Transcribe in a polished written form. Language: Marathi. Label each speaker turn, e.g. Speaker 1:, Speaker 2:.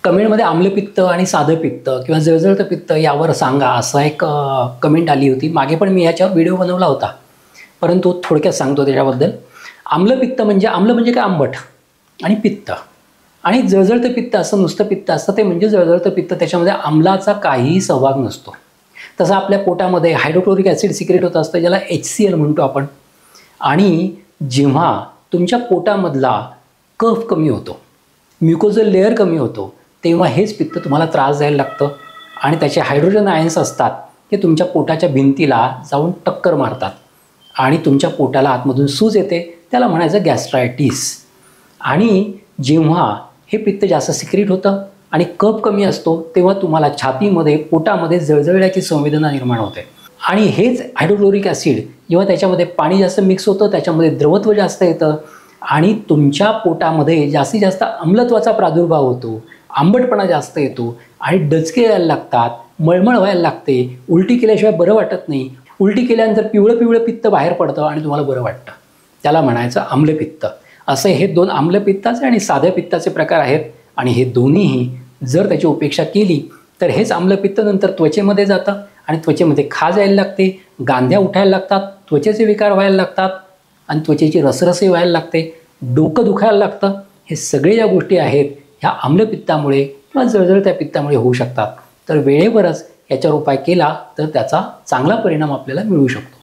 Speaker 1: कमेंटमध्ये आम्लपित्त आणि साधं पित्त किंवा जळजळतं पित्त यावर सांगा असा एक कमेंट आली होती. मागे पण मी याच्यावर व्हिडिओ बनवला होता, परंतु थोडक्यात सांगतो त्याच्याबद्दल. आम्ल म्हणजे काय, आंबट, आणि पित्त. आणि जळजळतं पित्त असं नुसतं पित्त असतं ते म्हणजे जळजळतं पित्त. त्याच्यामध्ये आम्लाचा काहीही सहभाग नसतो. तसं आपल्या पोटामध्ये हायड्रोक्लोरिक ॲसिड सिक्रेट होत असतं, ज्याला HCl म्हणतो आपण. आणि जेव्हा तुमच्या पोटामधला कफ कमी होतो, म्युकोजल लेअर कमी होतो, तेव्हा हेच पित्त तुम्हाला त्रास द्यायला लागतं. आणि त्याचे हायड्रोजन आयन्स असतात ते तुमच्या पोटाच्या भिंतीला जाऊन टक्कर मारतात आणि तुमच्या पोटाला आतमधून सूज येते. त्याला म्हणायचं गॅस्ट्रायटिस. आणि जेव्हा हे पित्त जास्त सिक्रेट होतं आणि कफ कमी असतो, तेव्हा तुम्हाला छातीमध्ये, पोटामध्ये जळजळण्याची संवेदना निर्माण होते. आणि हेच हायड्रोक्लोरिक ॲसिड जेव्हा त्याच्यामध्ये पाणी जास्त मिक्स होतं, त्याच्यामध्ये द्रवत्व जास्त येतं आणि तुमच्या पोटामध्ये जास्तीत जास्त आम्लत्वाचा प्रादुर्भाव होतो, आंबटपणा जास्त येतो आणि डचके यायला लागतात, मळमळ व्हायला लागते, उलटी केल्याशिवाय बरं वाटत नाही. उलटी केल्यानंतर पिवळं पिवळं पित्त बाहेर पडतं आणि तुम्हाला बरं वाटतं. त्याला म्हणायचं आम्लपित्त. असे हे दोन आम्लपित्ताचे आणि साध्या पित्ताचे प्रकार आहेत. आणि हे दोन्हीही जर त्याची उपेक्षा केली तर हेच आम्लपित्त नंतर त्वचेमध्ये जातं आणि त्वचेमध्ये खाज यायला लागते, गांध्या उठायला लागतात, त्वचेचे विकार व्हायला लागतात आणि त्वचेची रसरसही व्हायला लागते, डोकं दुखायला लागतं. हे सगळे ज्या गोष्टी आहेत ह्या आम्लपित्तामुळे किंवा जळजळत्या पित्तामुळे होऊ शकतात. तर वेळेवरच याच्यावर उपाय केला तर त्याचा चांगला परिणाम आपल्याला मिळू शकतो.